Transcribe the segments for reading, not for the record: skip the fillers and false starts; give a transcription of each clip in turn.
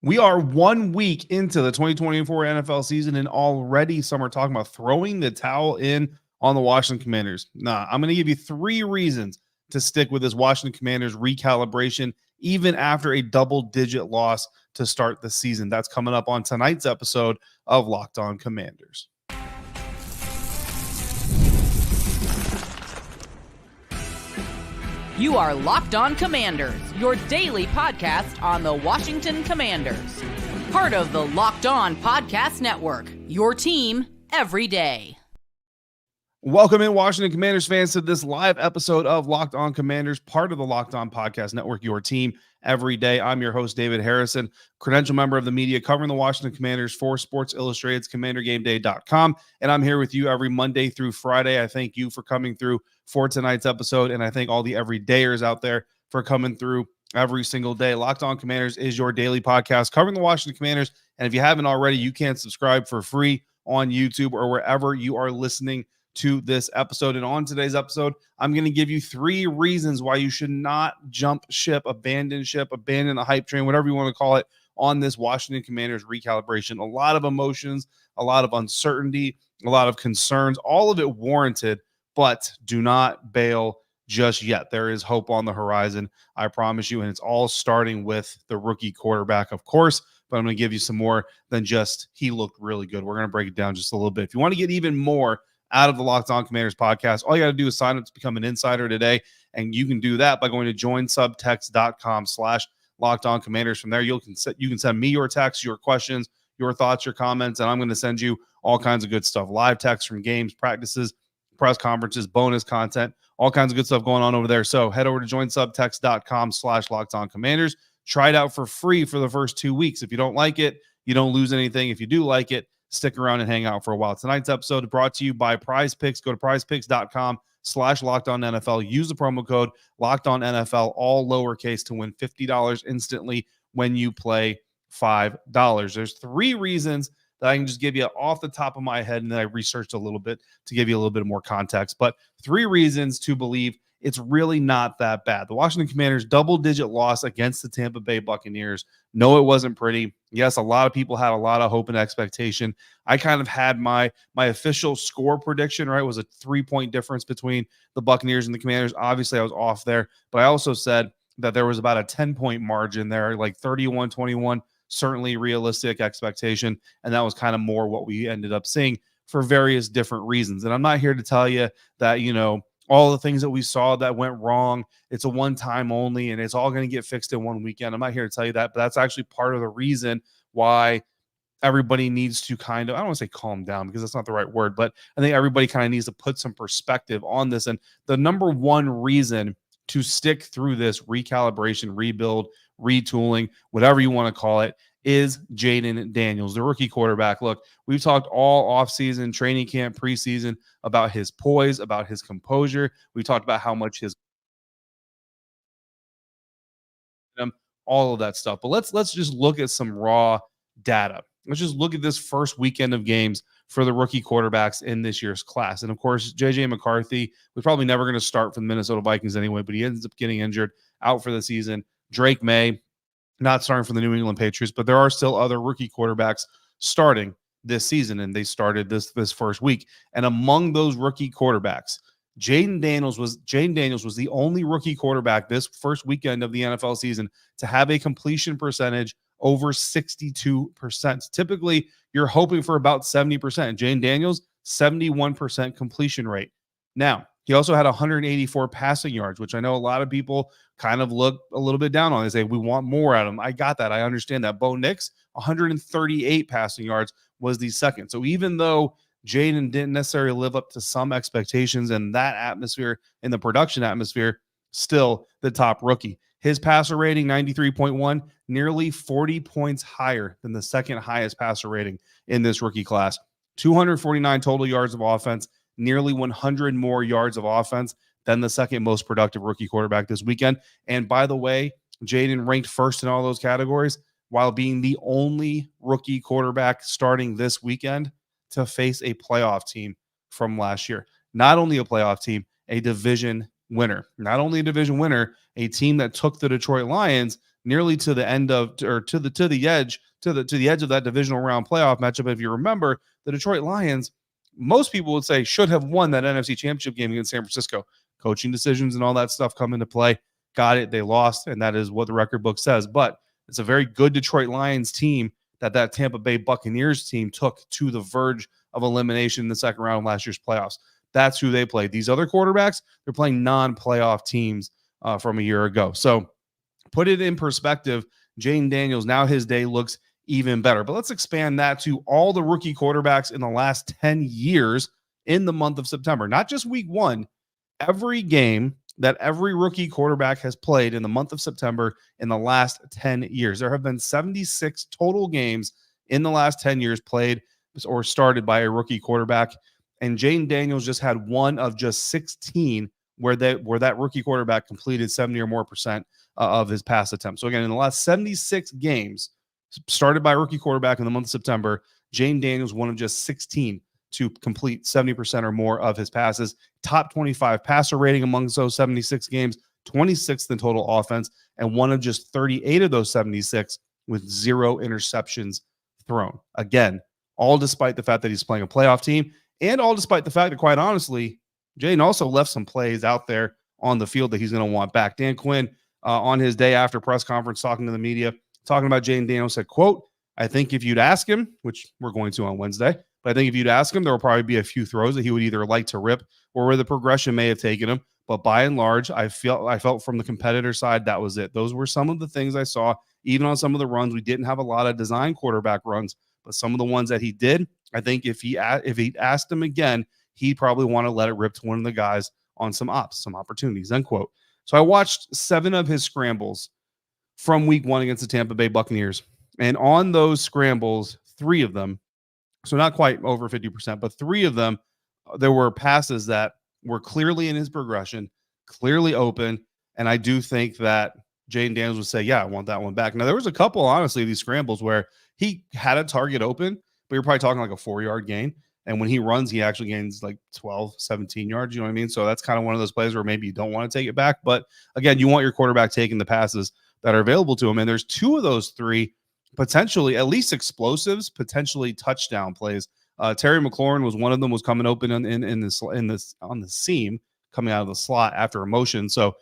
We are 1 week into the 2024 NFL season, and already some are talking about throwing the towel in on the Washington Commanders. Nah, I'm going to give you 3 reasons to stick with this Washington Commanders recalibration, even after a double-digit loss to start the season. That's coming up on tonight's episode of Locked On Commanders. You are Locked On Commanders, your daily podcast on the Washington Commanders. Part of the Locked On Podcast Network, your team every day. Welcome in, Washington Commanders fans, to this live episode of Locked On Commanders, part of the Locked On Podcast Network, your team every day. I'm your host, David Harrison, credential member of the media covering the Washington Commanders for Sports Illustrated's CommanderGameDay.com, and I'm here with you every Monday through Friday. I thank you for coming through for tonight's episode, and I thank all the everydayers out there for coming through every single day. Locked On Commanders is your daily podcast covering the Washington Commanders, and if you haven't already, you can subscribe for free on YouTube or wherever you are listening to this episode. And on today's episode, I'm going to give you 3 reasons why you should not jump ship, abandon the hype train, whatever you want to call it, on this Washington Commanders recalibration. A lot of emotions, a lot of uncertainty, a lot of concerns, all of it warranted, but do not bail just yet. There is hope on the horizon, I promise you, and it's all starting with the rookie quarterback, of course, but I'm going to give you some more than just he looked really good. We're going to break it down just a little bit. If you want to get even more out of the Locked On Commanders podcast, all you got to do is sign up to become an insider today, and you can do that by going to joinsubtext.com/LockedOnCommanders. From there, you can send me your texts, your questions, your thoughts, your comments, and I'm going to send you all kinds of good stuff. Live texts from games, practices, press conferences, bonus content, all kinds of good stuff going on over there. So head over to joinsubtext.com/LockedOnCommanders. Try it out for free for the first 2 weeks. If you don't like it, you don't lose anything. If you do like it, stick around and hang out for a while. Tonight's episode is brought to you by Prize Picks. Go to prizepicks.com/LockedOnNFL. Use the promo code LockedOnNFL, all lowercase, to win $50 instantly when you play $5. There's 3 reasons that I can just give you off the top of my head, and then I researched a little bit to give you a little bit more context. But 3 reasons to believe it's really not that bad. The Washington Commanders' double-digit loss against the Tampa Bay Buccaneers. No, it wasn't pretty. Yes, a lot of people had a lot of hope and expectation. I kind of had my official score prediction, right, was a 3-point difference between the Buccaneers and the Commanders. Obviously, I was off there, but I also said that there was about a 10-point margin there, like 31-21, certainly realistic expectation, and that was kind of more what we ended up seeing for various different reasons. And I'm not here to tell you that, all the things that we saw that went wrong, it's a one-time only, and it's all going to get fixed in one weekend. I'm not here to tell you that, but that's actually part of the reason why everybody needs to kind of, I don't want to say calm down because that's not the right word, but I think everybody kind of needs to put some perspective on this. And the number one reason to stick through this recalibration, rebuild, retooling, whatever you want to call it, is Jayden Daniels, the rookie quarterback. Look, we've talked all offseason, training camp, preseason about his poise, about his composure. We talked about how much his all of that stuff. But let's just look at some raw data. Let's just look at this first weekend of games for the rookie quarterbacks in this year's class. And of course, JJ McCarthy was probably never going to start for the Minnesota Vikings anyway, but he ends up getting injured, out for the season. Drake May, not starting for the New England Patriots, but there are still other rookie quarterbacks starting this season, and they started this first week. And among those rookie quarterbacks, Jayden Daniels was the only rookie quarterback this first weekend of the NFL season to have a completion percentage over 62%. Typically, you're hoping for about 70%. Jayden Daniels, 71% completion rate. Now, he also had 184 passing yards, which I know a lot of people kind of look a little bit down on. They say, we want more out of him. I got that. I understand that. Bo Nix, 138 passing yards, was the second. So even though Jayden didn't necessarily live up to some expectations in that atmosphere, in the production atmosphere, still the top rookie. His passer rating, 93.1, nearly 40 points higher than the second highest passer rating in this rookie class. 249 total yards of offense, nearly 100 more yards of offense than the second most productive rookie quarterback this weekend. And by the way, Jayden ranked first in all those categories while being the only rookie quarterback starting this weekend to face a playoff team from last year. Not only a playoff team, a division winner. Not only a division winner, a team that took the Detroit Lions nearly to the end of, or to the edge of that divisional round playoff matchup. If you remember, the Detroit Lions, most people would say, should have won that NFC Championship game against San Francisco. Coaching decisions and all that stuff come into play. Got it. They lost, and that is what the record book says. But it's a very good Detroit Lions team that Tampa Bay Buccaneers team took to the verge of elimination in the second round of last year's playoffs. That's who they played. These other quarterbacks, they're playing non-playoff teams from a year ago. So put it in perspective, Jayden Daniels, now his day looks even better. But let's expand that to all the rookie quarterbacks in the last 10 years in the month of September. Not just week one, every game that every rookie quarterback has played in the month of September in the last 10 years. There have been 76 total games in the last 10 years played or started by a rookie quarterback. And Jayden Daniels just had one of just 16 where that rookie quarterback completed 70 or more percent of his pass attempts. So again, in the last 76 games started by a rookie quarterback in the month of September, Jayden Daniels one of just 16 to complete 70% or more of his passes. Top 25 passer rating amongst those 76 games, 26th in total offense, and one of just 38 of those 76 with 0 interceptions thrown. Again, all despite the fact that he's playing a playoff team, and all despite the fact that, quite honestly, Jayden also left some plays out there on the field that he's going to want back. Dan Quinn, on his day after press conference, talking to the media, talking about Jayden Daniels, said, quote, "I think if you'd ask him," which we're going to on Wednesday, but I think if you'd ask him, there will probably be a few throws that he would either like to rip or where the progression may have taken him. But by and large, I felt from the competitor side, that was it. Those were some of the things I saw, even on some of the runs. We didn't have a lot of design quarterback runs, but some of the ones that he did, I think if he asked him again, he'd probably want to let it rip to one of the guys on some opportunities, end quote. So I watched 7 of his scrambles from week 1 against the Tampa Bay Buccaneers. And on those scrambles, 3 of them, so not quite over 50%, but 3 of them, there were passes that were clearly in his progression, clearly open. And I do think that Jayden Daniels would say, yeah, I want that one back. Now, there was a couple, honestly, of these scrambles where he had a target open, but you're probably talking like a 4-yard gain. And when he runs, he actually gains like 12, 17 yards. You know what I mean? So that's kind of one of those plays where maybe you don't want to take it back. But again, you want your quarterback taking the passes that are available to him. And there's 2 of those 3 potentially at least explosives, potentially touchdown plays. Terry McLaurin was one of them, was coming open on the seam, coming out of the slot after a motion. So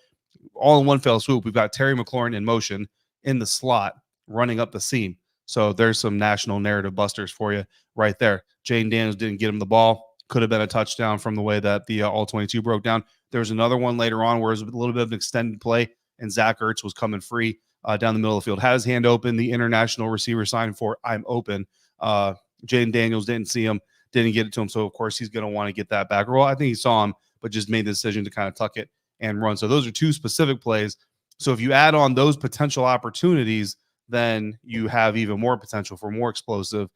all in one fell swoop, we've got Terry McLaurin in motion in the slot, running up the seam. So there's some national narrative busters for you right there. Jayden Daniels didn't get him the ball. Could have been a touchdown from the way that the all-22 broke down. There was another one later on where it was a little bit of an extended play, and Zach Ertz was coming free down the middle of the field. Had his hand open. The international receiver signed for "I'm open." Jayden Daniels didn't see him, didn't get it to him. So, of course, he's going to want to get that back. Well, I think he saw him, but just made the decision to kind of tuck it and run. So those are 2 specific plays. So if you add on those potential opportunities, then you have even more potential for more explosive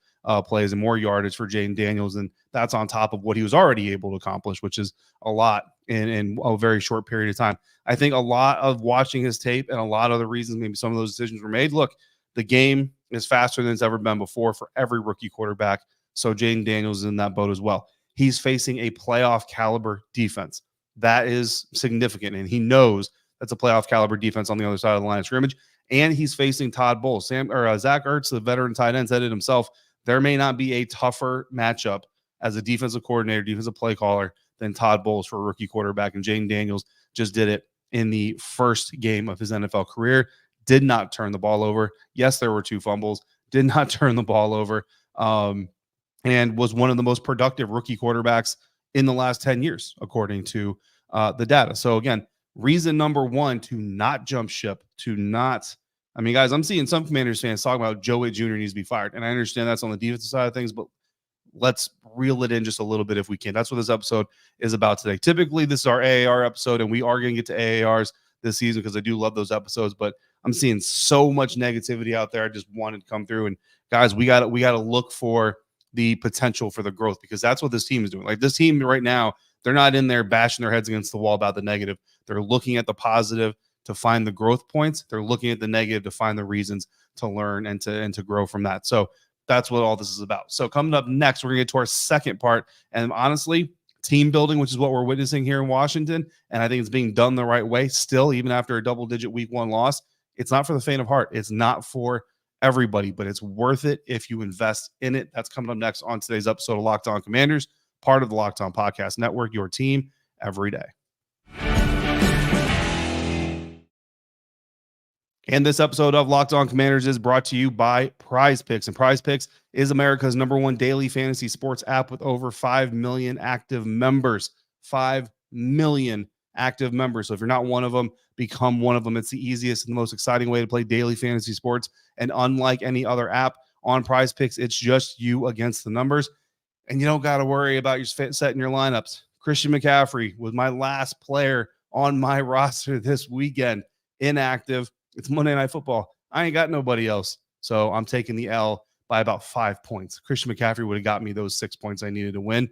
plays and more yardage for Jayden Daniels. And that's on top of what he was already able to accomplish, which is a lot in a very short period of time. I think a lot of watching his tape and a lot of the reasons maybe some of those decisions were made. Look, the game is faster than it's ever been before for every rookie quarterback. So Jayden Daniels is in that boat as well. He's facing a playoff caliber defense. That is significant. And he knows that's a playoff caliber defense on the other side of the line of scrimmage. And he's facing Todd Bowles. Zach Ertz, the veteran tight end, said it himself. There may not be a tougher matchup as a defensive coordinator, defensive play caller than Todd Bowles for a rookie quarterback. And Jayden Daniels just did it in the first game of his NFL career. Did not turn the ball over. Yes, there were 2 fumbles. Did not turn the ball over. And was one of the most productive rookie quarterbacks in the last 10 years, according to the data. So again, reason number 1 to not jump ship, to not, I mean, guys, I'm seeing some Commanders fans talking about Joe Witt Jr. needs to be fired. And I understand that's on the defensive side of things, but let's reel it in just a little bit if we can. That's what this episode is about today. Typically, this is our AAR episode, and we are going to get to AARs this season because I do love those episodes, but I'm seeing so much negativity out there. I just wanted to come through. And guys, we got to look for the potential for the growth, because that's what this team is doing. Like, this team right now, they're not in there bashing their heads against the wall about the negative. They're looking at the positive to find the growth points. They're looking at the negative to find the reasons to learn and to grow from that. So that's what all this is about. So coming up next, we're going to get to our second part. And honestly, team building, which is what we're witnessing here in Washington. And I think it's being done the right way still, even after a double-digit week 1 loss. It's not for the faint of heart. It's not for everybody, but it's worth it if you invest in it. That's coming up next on today's episode of Locked On Commanders, part of the Locked On Podcast Network, your team every day. And this episode of Locked On Commanders is brought to you by Prize Picks. And Prize Picks is America's #1 daily fantasy sports app with over 5 million active members. 5 million active members. So if you're not one of them, become one of them. It's the easiest and the most exciting way to play daily fantasy sports. And unlike any other app on Prize Picks, it's just you against the numbers. And you don't got to worry about your setting your lineups. Christian McCaffrey was my last player on my roster this weekend, inactive. It's Monday Night Football. I ain't got nobody else. So I'm taking the L by about 5 points. Christian McCaffrey would have got me those 6 points I needed to win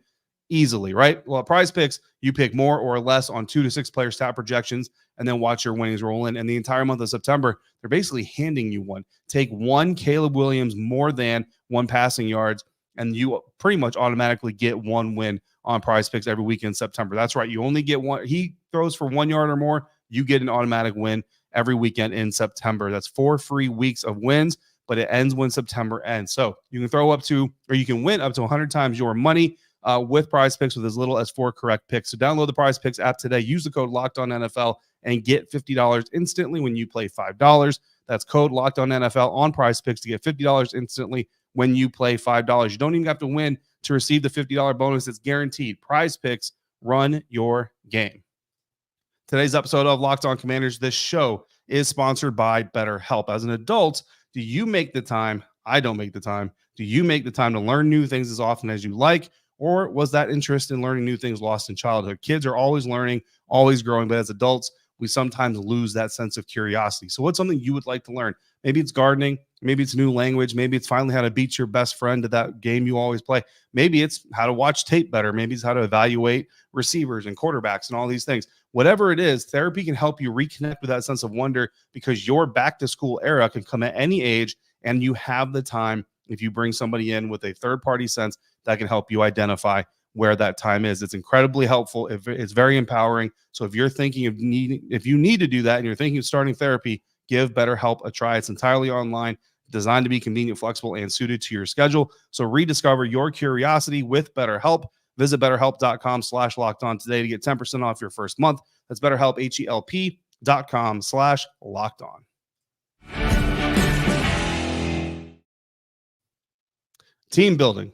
easily, right? Well, at Prize Picks, you pick more or less on 2 to 6 player stat projections and then watch your winnings roll in. And the entire month of September, they're basically handing you one. Take one Caleb Williams more than 1 passing yards, and you pretty much automatically get 1 win on Prize Picks every week in September. That's right. You only get 1. He throws for 1 yard or more, you get an automatic win every weekend in September. That's 4 free weeks of wins, but it ends when September ends. So you can throw up to, or you can win up to 100 times your money with Prize Picks with as little as 4 correct picks. So download the Prize Picks app today. Use the code LOCKEDONNFL and get $50 instantly when you play $5. That's code LOCKEDONNFL on Prize Picks to get $50 instantly when you play $5. You don't even have to win to receive the $50 bonus. It's guaranteed. Prize Picks, run your game. Today's episode of Locked On Commanders, this show is sponsored by BetterHelp. As an adult, do you make the time? I don't make the time. Do you make the time to learn new things as often as you like? Or was that interest in learning new things lost in childhood? Kids are always learning, always growing, but as adults, we sometimes lose that sense of curiosity. So what's something you would like to learn? Maybe it's gardening. Maybe it's new language. Maybe it's finally how to beat your best friend at that game you always play. Maybe it's how to watch tape better. Maybe it's how to evaluate receivers and quarterbacks and all these things. Whatever it is, therapy can help you reconnect with that sense of wonder because your back to school era can come at any age, and you have the time if you bring somebody in with a third-party sense that can help you identify where that time is. It's incredibly helpful. It's very empowering. So if you're thinking of if you need to do that and you're thinking of starting therapy, give BetterHelp a try. It's entirely online, designed to be convenient, flexible, and suited to your schedule. So rediscover your curiosity with BetterHelp. Visit BetterHelp.com/lockedon today to get 10% off your first month. That's BetterHelp, HELP.com/lockedon. Team building,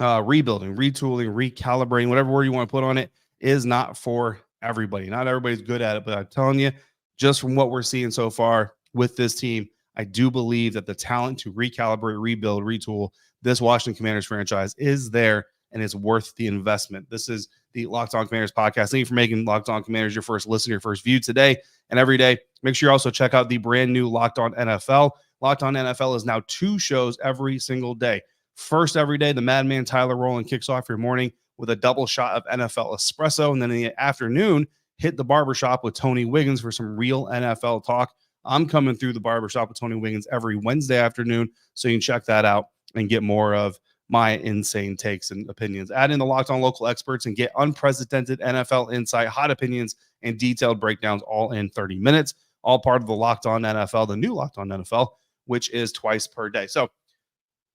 rebuilding, retooling, recalibrating, whatever word you want to put on it, is not for everybody. Not everybody's good at it, but I'm telling you, just from what we're seeing so far with this team, I do believe that the talent to recalibrate, rebuild, retool this Washington Commanders franchise is there, and it's worth the investment. This is the Locked On Commanders podcast. Thank you for making Locked On Commanders your first listen, your first view today and every day. Make sure you also check out the brand new Locked On NFL. Locked On NFL is now 2 shows every single day. First, every day, the madman Tyler Rowland kicks off your morning with a double shot of NFL espresso. And then in the afternoon, hit the barbershop with Tony Wiggins for some real NFL talk. I'm coming through the barbershop with Tony Wiggins every Wednesday afternoon, so you can check that out and get more of my insane takes and opinions. Add in the Locked On local experts and get unprecedented NFL insight, hot opinions, and detailed breakdowns all in 30 minutes, all part of the Locked On NFL, the new Locked On NFL, which is twice per day. So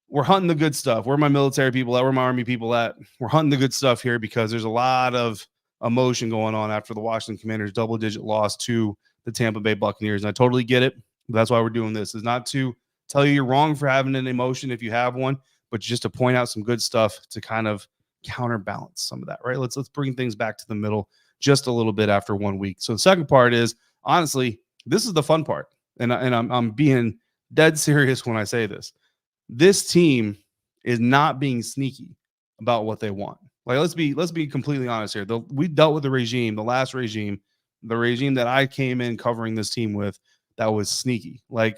we're hunting the good stuff. Where are my military people at? Where are my Army people at? We're hunting the good stuff here because there's a lot of emotion going on after the Washington Commanders double-digit loss to the Tampa Bay Buccaneers. And I totally get it. That's why we're doing this. It's not to tell you you're wrong for having an emotion if you have one, but just to point out some good stuff to kind of counterbalance some of that, right? Let's bring things back to the middle just a little bit after 1 week. So the second part is, honestly, this is the fun part. And I'm being dead serious when I say this. This team is not being sneaky about what they want. Like, let's be completely honest here. We dealt with the regime, the last regime, the regime that I came in covering this team with, that was sneaky. Like,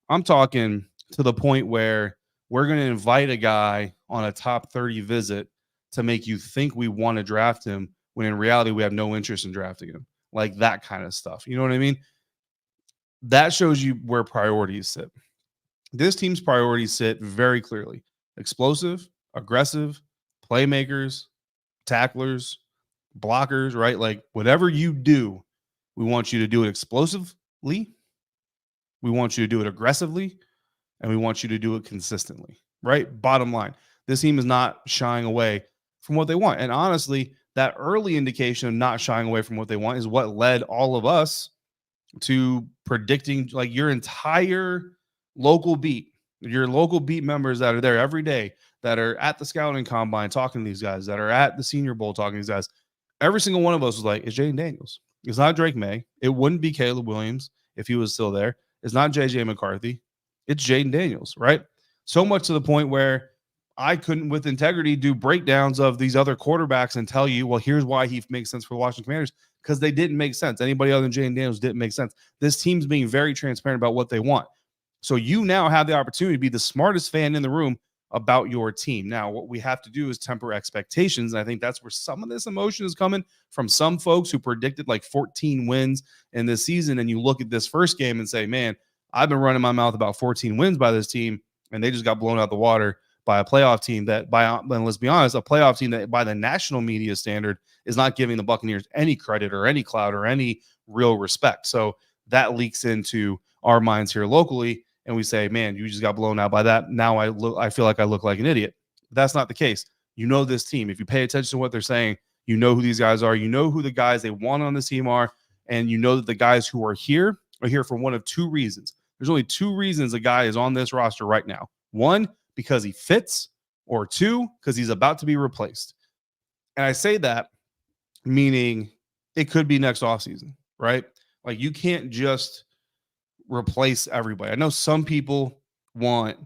I'm talking to the point where we're going to invite a guy on a top 30 visit to make you think we want to draft him when in reality we have no interest in drafting him. Like that kind of stuff. You know what I mean? That shows you where priorities sit. This team's priorities sit very clearly: explosive, aggressive, playmakers, tacklers, blockers, right? Like whatever you do, we want you to do it explosively, We want you to do it aggressively, and we want you to do it consistently, right? Bottom line, this team is not shying away from what they want. And honestly, that early indication of not shying away from what they want is what led all of us to predicting like your entire local beat, your local beat members that are there every day, that are at the scouting combine talking to these guys, that are at the Senior Bowl talking to these guys. Every single one of us was like, it's Jayden Daniels. It's not Drake May. It wouldn't be Caleb Williams if he was still there. It's not JJ McCarthy. It's Jayden Daniels, right? So much to the point where I couldn't, with integrity, do breakdowns of these other quarterbacks and tell you, well, here's why he makes sense for the Washington Commanders, because they didn't make sense. Anybody other than Jayden Daniels didn't make sense. This team's being very transparent about what they want. So you now have the opportunity to be the smartest fan in the room about your team. Now, what we have to do is temper expectations. And I think that's where some of this emotion is coming from some folks who predicted like 14 wins in this season. And you look at this first game and say, man, I've been running my mouth about 14 wins by this team, and they just got blown out the water by a playoff team that, and let's be honest, a playoff team that by the national media standard is not giving the Buccaneers any credit or any clout or any real respect. So that leaks into our minds here locally, and we say, man, you just got blown out by that. Now I feel like I look like an idiot. But that's not the case. You know this team. If you pay attention to what they're saying, you know who these guys are. You know who the guys they want on this team are, and you know that the guys who are here for one of two reasons. There's only two reasons a guy is on this roster right now. One, because he fits, or two, because he's about to be replaced. And I say that meaning it could be next offseason, right? Like you can't just replace everybody. I know some people want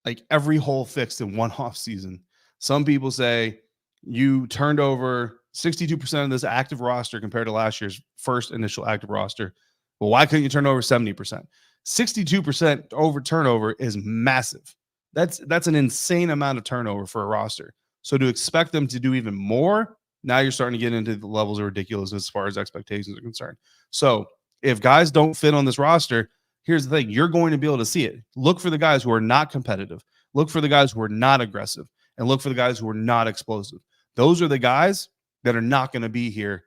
like every hole fixed in one offseason. Some people say you turned over 62% of this active roster compared to last year's first initial active roster. Well, why couldn't you turn over 70%? 62% over turnover is massive. That's an insane amount of turnover for a roster. So to expect them to do even more, now you're starting to get into the levels of ridiculous as far as expectations are concerned. So if guys don't fit on this roster, here's the thing. You're going to be able to see it. Look for the guys who are not competitive. Look for the guys who are not aggressive. And look for the guys who are not explosive. Those are the guys that are not going to be here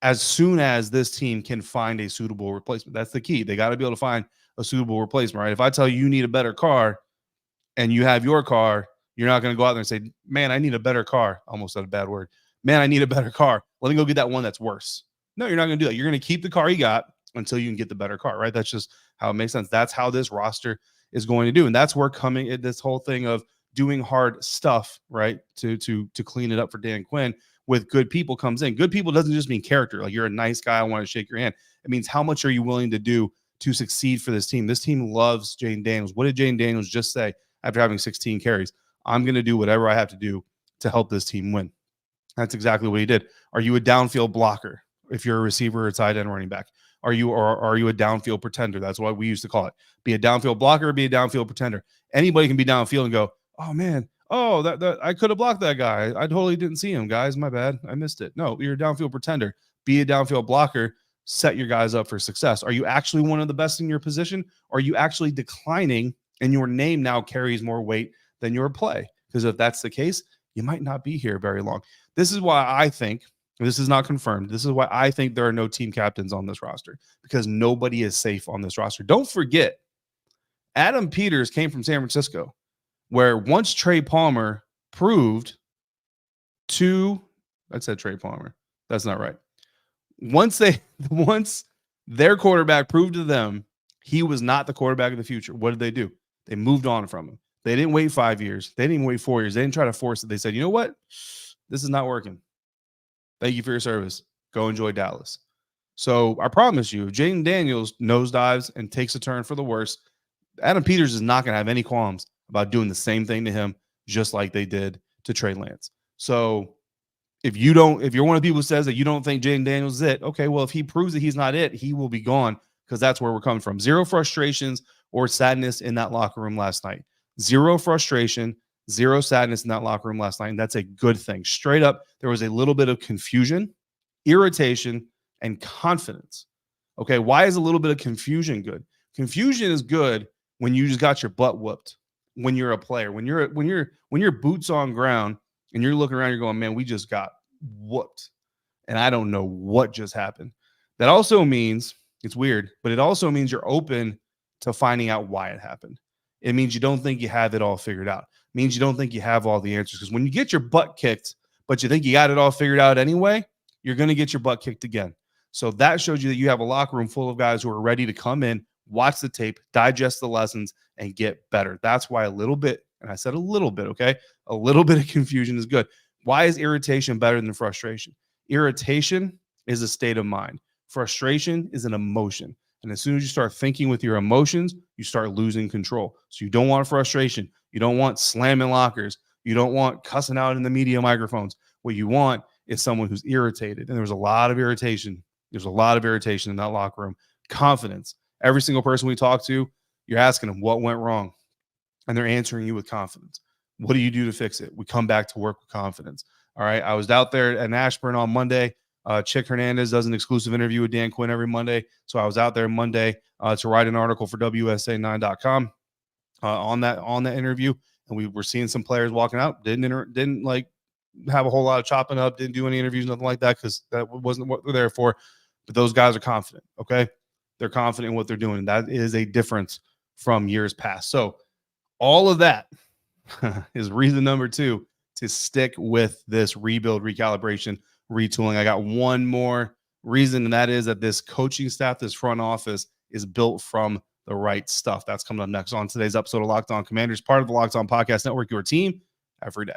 as soon as this team can find a suitable replacement. That's the key. They got to be able to find a suitable replacement, right? If I tell you need a better car and you have your car, you're not going to go out there and say, man, I need a better car. Almost said a bad word. Man, I need a better car. Let me go get that one that's worse. No, you're not going to do that. You're going to keep the car you got until you can get the better car, right? That's just how it makes sense. That's how this roster is going to do. And that's where this whole thing of doing hard stuff, right, to clean it up for Dan Quinn with good people comes in. Good people doesn't just mean character. Like you're a nice guy, I want to shake your hand. It means how much are you willing to do to succeed for this team? This team loves Jayden Daniels. What did Jayden Daniels just say after having 16 carries? I'm going to do whatever I have to do to help this team win. That's exactly what he did. Are you a downfield blocker if you're a receiver or a tight end running back? Are you a downfield pretender? That's what we used to call it. Be a downfield blocker or be a downfield pretender. Anybody can be downfield and go, oh, man, that I could have blocked that guy. I totally didn't see him, guys. My bad. I missed it. No, you're a downfield pretender. Be a downfield blocker. Set your guys up for success. Are you actually one of the best in your position? Or are you actually declining and your name now carries more weight than your play? Because if that's the case, you might not be here very long. This is why I think, this is not confirmed, this is why I think there are no team captains on this roster, because nobody is safe on this roster. Don't forget, Adam Peters came from San Francisco, where once Trey Palmer proved to, I said Trey Palmer. That's not right. Once their quarterback proved to them he was not the quarterback of the future, what did they do? They moved on from him. They didn't wait 5 years. They didn't even wait 4 years. They didn't try to force it. They said, you know what? This is not working. Thank you for your service. Go enjoy Dallas. So I promise you, if Jayden Daniels nosedives and takes a turn for the worse, Adam Peters is not going to have any qualms about doing the same thing to him, just like they did to Trey Lance. So if you're one of the people who says that you don't think Jayden Daniels is it, okay, well, if he proves that he's not it, he will be gone, because that's where we're coming from. Zero frustrations or sadness in that locker room last night. Zero frustration, zero sadness in that locker room last night, and that's a good thing. Straight up, there was a little bit of confusion, irritation, and confidence. Okay, why is a little bit of confusion good? Confusion is good when you just got your butt whooped. When you're a player, when you're boots on ground and you're looking around, you're going, man, we just got whooped, and I don't know what just happened. That also means, it's weird, but it also means you're open to finding out why it happened. It means you don't think you have it all figured out. It means you don't think you have all the answers. Because when you get your butt kicked, but you think you got it all figured out anyway, you're going to get your butt kicked again. So that shows you that you have a locker room full of guys who are ready to come in, watch the tape, digest the lessons, and get better. That's why a little bit, and I said a little bit, okay? A little bit of confusion is good. Why is irritation better than frustration? Irritation is a state of mind. Frustration is an emotion. And as soon as you start thinking with your emotions, you start losing control. So you don't want frustration. You don't want slamming lockers. You don't want cussing out in the media microphones. What you want is someone who's irritated. And there was a lot of irritation. There's a lot of irritation in that locker room. Confidence. Every single person we talk to, you're asking them what went wrong. And they're answering you with confidence. What do you do to fix it? We come back to work with confidence. All right. I was out there at Ashburn on Monday. Chick Hernandez does an exclusive interview with Dan Quinn every Monday. So I was out there Monday to write an article for WSA9.com on that interview. And we were seeing some players walking out. Didn't like have a whole lot of chopping up. Didn't do any interviews, nothing like that, because that wasn't what we're there for. But those guys are confident. Okay. They're confident in what they're doing. That is a difference from years past. So all of that is reason number 2 to stick with this rebuild, recalibration, retooling. I got one more reason, and that is that this coaching staff, this front office, is built from the right stuff. That's coming up next on today's episode of Locked On Commanders, part of the Locked On Podcast Network, your team every day.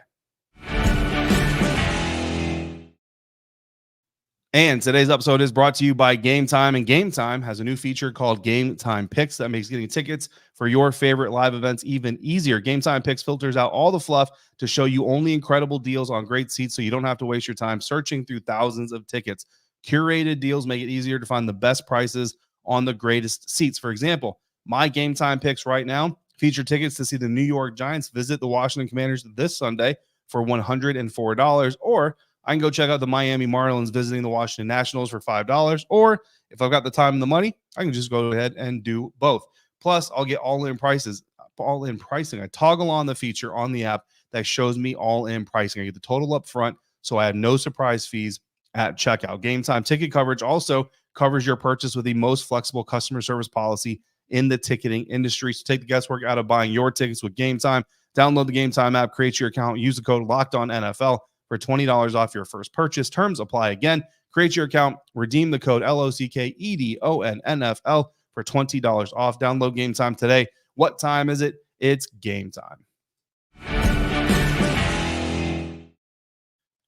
And today's episode is brought to you by Game Time, and Game Time has a new feature called Game Time Picks that makes getting tickets for your favorite live events even easier. Game Time Picks filters out all the fluff to show you only incredible deals on great seats, so you don't have to waste your time searching through thousands of tickets. Curated deals make it easier to find the best prices on the greatest seats. For example, my Game Time Picks right now feature tickets to see the New York Giants visit the Washington Commanders this Sunday for $104, or I can go check out the Miami Marlins visiting the Washington Nationals for $5. Or if I've got the time and the money, I can just go ahead and do both. Plus, I'll get all-in pricing. I toggle on the feature on the app that shows me all-in pricing. I get the total up front, so I have no surprise fees at checkout. Game Time ticket coverage also covers your purchase with the most flexible customer service policy in the ticketing industry. So take the guesswork out of buying your tickets with Game Time. Download the Game Time app, create your account, use the code LOCKEDONNFL for $20 off your first purchase. Terms apply. Again, create your account, redeem the code LOCKEDONNFL for $20 off. Download Game Time today. What time is it? It's game time.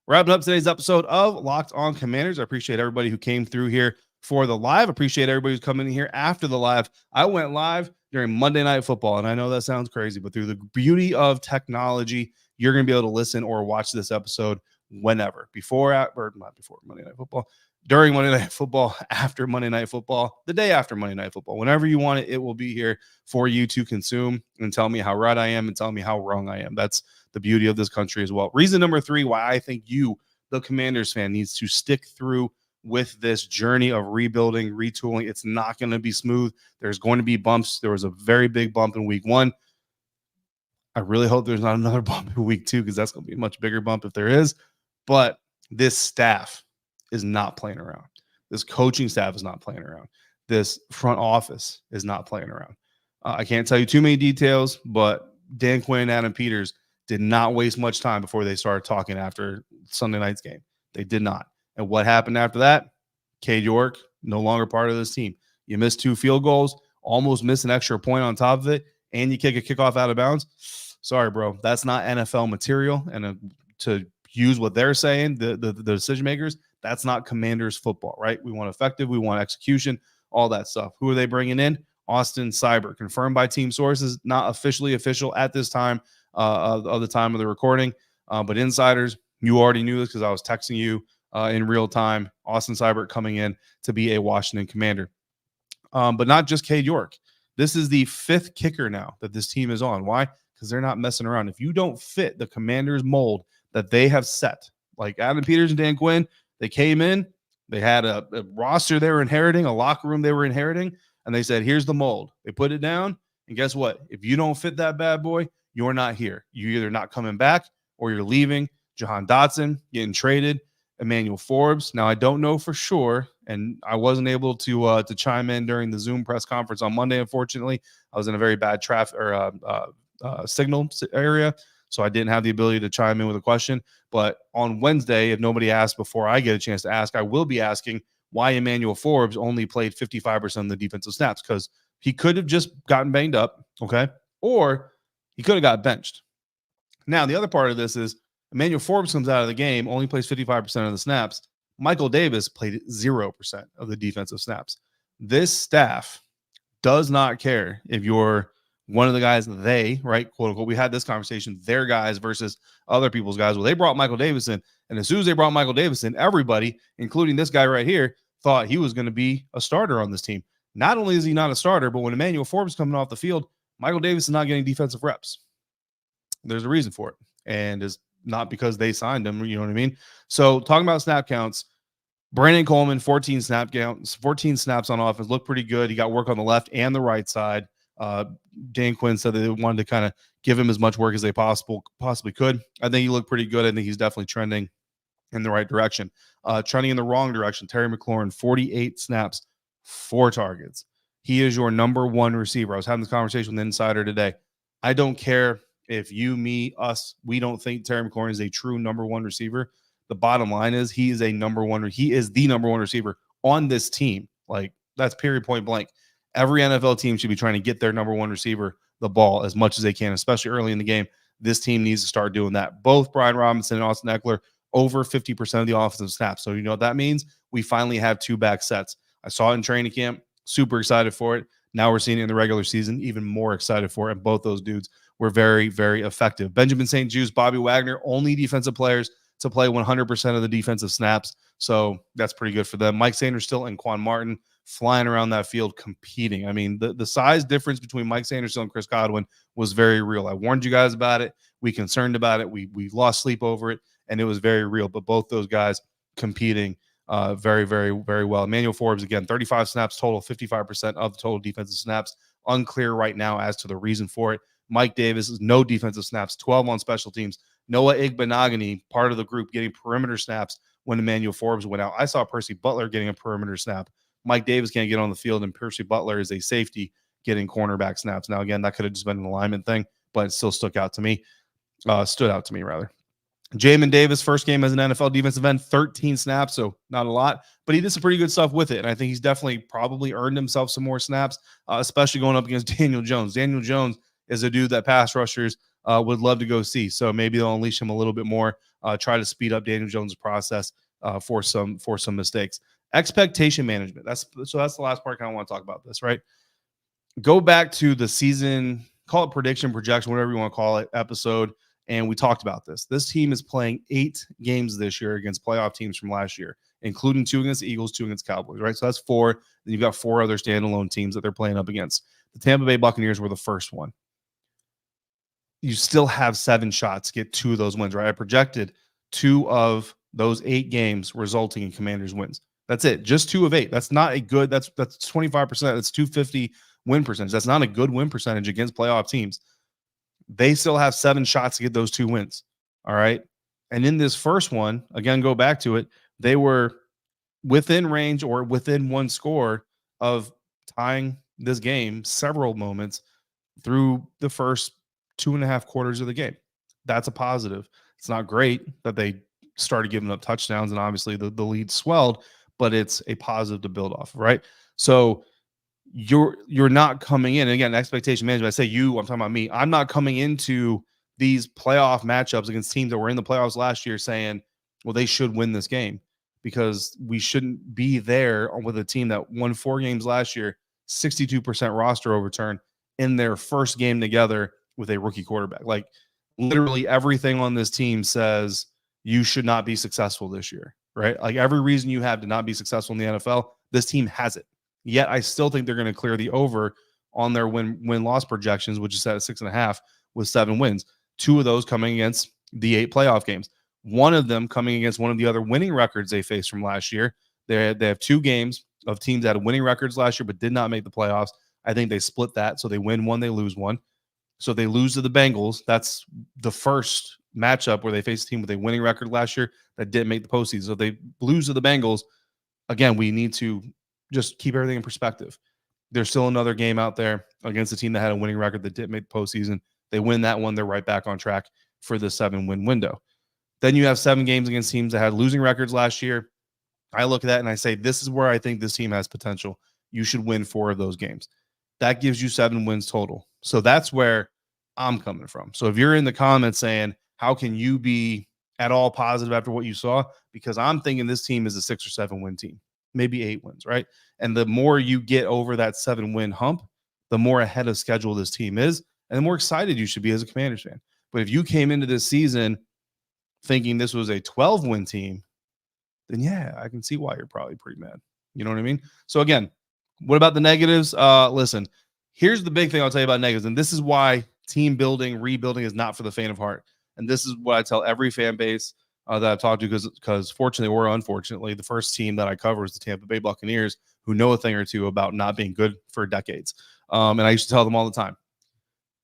Wrapping up today's episode of Locked On Commanders. I appreciate everybody who came through here for the live. Appreciate everybody who's coming in here after the live. I went live during Monday Night Football, and I know that sounds crazy, but through the beauty of technology, you're going to be able to listen or watch this episode whenever. Not before Monday Night Football, during Monday Night Football, after Monday Night Football, the day after Monday Night Football. Whenever you want it, it will be here for you to consume and tell me how right I am and tell me how wrong I am. That's the beauty of this country as well. Reason number 3 why I think you, the Commanders fan, needs to stick through with this journey of rebuilding, retooling. It's not going to be smooth. There's going to be bumps. There was a very big bump in week 1. I really hope there's not another bump in week 2, because that's going to be a much bigger bump if there is. But this staff is not playing around. This coaching staff is not playing around. This front office is not playing around. I can't tell you too many details, but Dan Quinn and Adam Peters did not waste much time before they started talking after Sunday night's game. They did not. And what happened after that? Cade York, no longer part of this team. You missed 2 field goals, almost missed an extra point on top of it, and you kick a kickoff out of bounds. Sorry, bro. That's not NFL material. And to use what they're saying, the decision makers, that's not Commanders football, right? We want effective. We want execution, all that stuff. Who are they bringing in? Austin Seibert, confirmed by team sources, not officially official at this time of the time of the recording. But insiders, you already knew this because I was texting you in real time. Austin Seibert coming in to be a Washington Commander. But not just Cade York. This is the 5th kicker now that this team is on. Why? Because they're not messing around. If you don't fit the Commanders mold that they have set, like Adam Peters and Dan Quinn, they came in, they had a roster they were inheriting, a locker room they were inheriting, and they said, here's the mold. They put it down, and guess what? If you don't fit that bad boy, you're not here. You're either not coming back or you're leaving. Jahan Dotson getting traded. Emmanuel Forbes. Now, I don't know for sure, and I wasn't able to chime in during the Zoom press conference on Monday, unfortunately. I was in a very bad traffic or signal area, so I didn't have the ability to chime in with a question. But on Wednesday, if nobody asked before I get a chance to ask, I will be asking why Emmanuel Forbes only played 55% of the defensive snaps, because he could have just gotten banged up, okay? Or he could have got benched. Now, the other part of this is Emmanuel Forbes comes out of the game, only plays 55% of the snaps. Michael Davis played 0% of the defensive snaps. This staff does not care if you're one of the guys they, right, quote unquote, we had this conversation, their guys versus other people's guys. Well, they brought Michael Davis in, and as soon as they brought Michael Davis in, everybody, including this guy right here, thought he was going to be a starter on this team. Not only is he not a starter, but when Emmanuel Forbes coming off the field, Michael Davis is not getting defensive reps. There's a reason for it, and it's not because they signed him, you know what I mean? So talking about snap counts, Brandon Coleman, 14 snap counts, 14 snaps on offense, looked pretty good. He got work on the left and the right side. Dan Quinn said that they wanted to kind of give him as much work as they possibly could. I think he looked pretty good. I think he's definitely trending in the right direction. Trending in the wrong direction, Terry McLaurin, 48 snaps, 4 targets. He is your number one receiver. I was having this conversation with an insider today. I don't care if you, me, us, we don't think Terry McLaurin is a true number one receiver. The bottom line is he is the number one receiver on this team. Like, that's period, point blank. Every NFL team should be trying to get their number one receiver the ball as much as they can, especially early in the game. This team needs to start doing that. Both Brian Robinson and Austin Eckler over 50% of the offensive snaps. So you know what that means? We finally have 2 back sets. I saw it in training camp. Super excited for it. Now we're seeing it in the regular season. Even more excited for it. And both those dudes were very, very effective. Benjamin St. Juste, Bobby Wagner, only defensive players to play 100% of the defensive snaps. So that's pretty good for them. Mike Sanderson and Quan Martin flying around that field competing. I mean, the size difference between Mike Sanderson and Chris Godwin was very real. I warned you guys about it. We concerned about it. We lost sleep over it, and it was very real. But both those guys competing very, very, very well. Emmanuel Forbes, again, 35 snaps total, 55% of the total defensive snaps. Unclear right now as to the reason for it. Mike Davis is no defensive snaps, 12 on special teams. Noah Igbenogany, part of the group, getting perimeter snaps when Emmanuel Forbes went out. I saw Percy Butler getting a perimeter snap. Mike Davis can't get on the field, and Percy Butler is a safety getting cornerback snaps. Now, again, that could have just been an alignment thing, but it still stood out to me, rather. Jamin Davis, first game as an NFL defensive end, 13 snaps, so not a lot, but he did some pretty good stuff with it, and I think he's definitely probably earned himself some more snaps, especially going up against Daniel Jones. Daniel Jones is a dude that pass rushers would love to go see, so maybe they'll unleash him a little bit more, try to speed up Daniel Jones' process for some mistakes. Expectation management. That's the last part I kind of want to talk about this, right? Go back to the season, call it prediction, projection, whatever you want to call it, episode, and we talked about this. This team is playing 8 games this year against playoff teams from last year, including 2 against the Eagles, 2 against Cowboys, right? So that's 4. Then you've got 4 other standalone teams that they're playing up against. The Tampa Bay Buccaneers were the first one. You still have 7 shots to get 2 of those wins, right? I projected 2 of those 8 games resulting in Commanders wins. That's it. Just 2 of 8. That's not a good, that's 25%. That's 250 win percentage. That's not a good win percentage against playoff teams. They still have 7 shots to get those 2 wins. All right. And in this first one, again, go back to it. They were within range or within 1 score of tying this game several moments through the first 2.5 quarters of the game. That's a positive. It's not great that they started giving up touchdowns and obviously the lead swelled, but it's a positive to build off, right? So you're not coming in, and again, expectation management. I say you, I'm talking about me. I'm not coming into these playoff matchups against teams that were in the playoffs last year saying, well, they should win this game, because we shouldn't be there with a team that won 4 games last year, 62% roster overturn in their first game together with a rookie quarterback. Like, literally everything on this team says you should not be successful this year, right? Like, every reason you have to not be successful in the NFL, this team has it. Yet I still think they're going to clear the over on their win-loss projections, which is set at 6.5 with 7 wins. 2 of those coming against the 8 playoff games. 1 of them coming against one of the other winning records they faced from last year. They have 2 games of teams that had winning records last year but did not make the playoffs. I think they split that, so they win 1, they lose 1. So they lose to the Bengals. That's the first matchup where they faced a team with a winning record last year that didn't make the postseason. So they lose to the Bengals. Again, we need to just keep everything in perspective. There's still another game out there against a team that had a winning record that didn't make the postseason. They win that one, they're right back on track for the 7-win window. Then you have 7 games against teams that had losing records last year. I look at that and I say, this is where I think this team has potential. You should win 4 of those games. That gives you 7 wins total. So that's where I'm coming from. So if you're in the comments saying, how can you be at all positive after what you saw? Because I'm thinking this team is a 6 or 7 win team, maybe 8 wins, right? And the more you get over that 7-win hump, the more ahead of schedule this team is, and the more excited you should be as a Commanders fan. But if you came into this season thinking this was a 12-win team, then yeah, I can see why you're probably pretty mad. You know what I mean? So again, what about the negatives? Listen, here's the big thing I'll tell you about negatives, and this is why team building, rebuilding is not for the faint of heart. And this is what I tell every fan base that I've talked to, because fortunately or unfortunately, the first team that I cover is the Tampa Bay Buccaneers, who know a thing or two about not being good for decades. And I used to tell them all the time,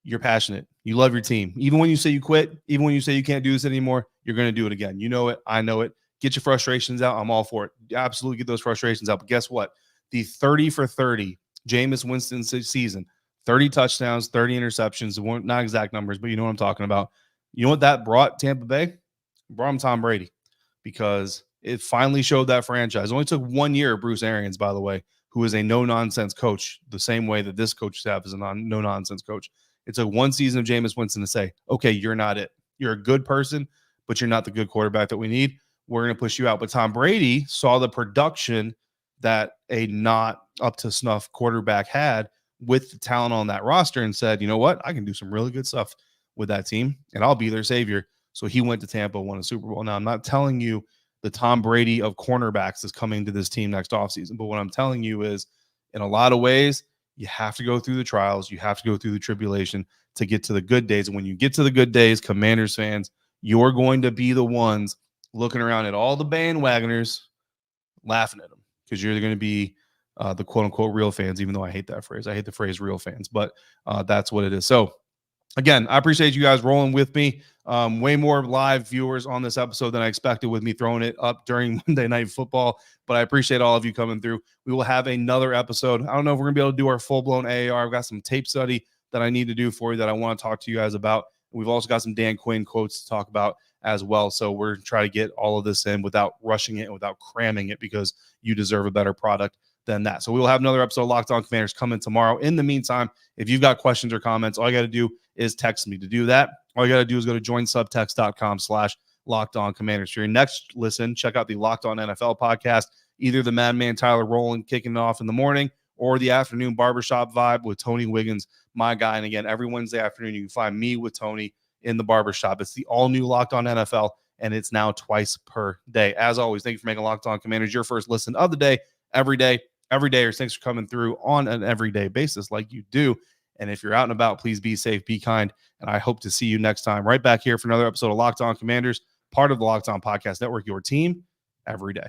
you're passionate. You love your team. Even when you say you quit, even when you say you can't do this anymore, you're going to do it again. You know it. I know it. Get your frustrations out. I'm all for it. Absolutely get those frustrations out. But guess what? The 30 for 30 Jameis Winston season, 30 touchdowns, 30 interceptions, not exact numbers, but you know what I'm talking about. You know what that brought Tampa Bay? It brought them Tom Brady, because it finally showed that franchise. It only took 1 year of Bruce Arians, by the way, who is a no-nonsense coach, the same way that this coach staff is a no-nonsense coach. It took 1 season of Jameis Winston to say, okay, you're not it. You're a good person, but you're not the good quarterback that we need. We're going to push you out. But Tom Brady saw the production that a not up to snuff quarterback had with the talent on that roster and said, you know what? I can do some really good stuff with that team, and I'll be their savior. So he went to Tampa, won a Super Bowl. Now, I'm not telling you the Tom Brady of cornerbacks is coming to this team next offseason, but what I'm telling you is, in a lot of ways, you have to go through the trials. You have to go through the tribulation to get to the good days. And when you get to the good days, Commanders fans, you're going to be the ones looking around at all the bandwagoners, laughing at them, because you're going to be the quote-unquote real fans, even though I hate that phrase. I hate the phrase real fans, but that's what it is. So, again, I appreciate you guys rolling with me. Way more live viewers on this episode than I expected with me throwing it up during Monday Night Football, but I appreciate all of you coming through. We will have another episode. I don't know if we're going to be able to do our full-blown AAR. I've got some tape study that I need to do for you that I want to talk to you guys about. We've also got some Dan Quinn quotes to talk about as well. So we're trying to get all of this in without rushing it and without cramming it, because you deserve a better product than that. So we will have another episode of Locked On Commanders coming tomorrow. In the meantime, if you've got questions or comments, all you got to do is text me. To do that, all you got to do is go to joinsubtext.com/LockedOnCommanders. For your next listen, check out the Locked On NFL podcast, either the Madman Tyler Rowland kicking it off in the morning, or the afternoon barbershop vibe with Tony Wiggins, my guy. And again, every Wednesday afternoon, you can find me with Tony in the barbershop. It's the all-new Locked On NFL, and it's now twice per day. As always, thank you for making Locked On Commanders your first listen of the day, every day. Thanks for coming through on an everyday basis like you do. And if you're out and about, please be safe, be kind, and I hope to see you next time right back here for another episode of Locked On Commanders, part of the Locked On Podcast Network, your team every day.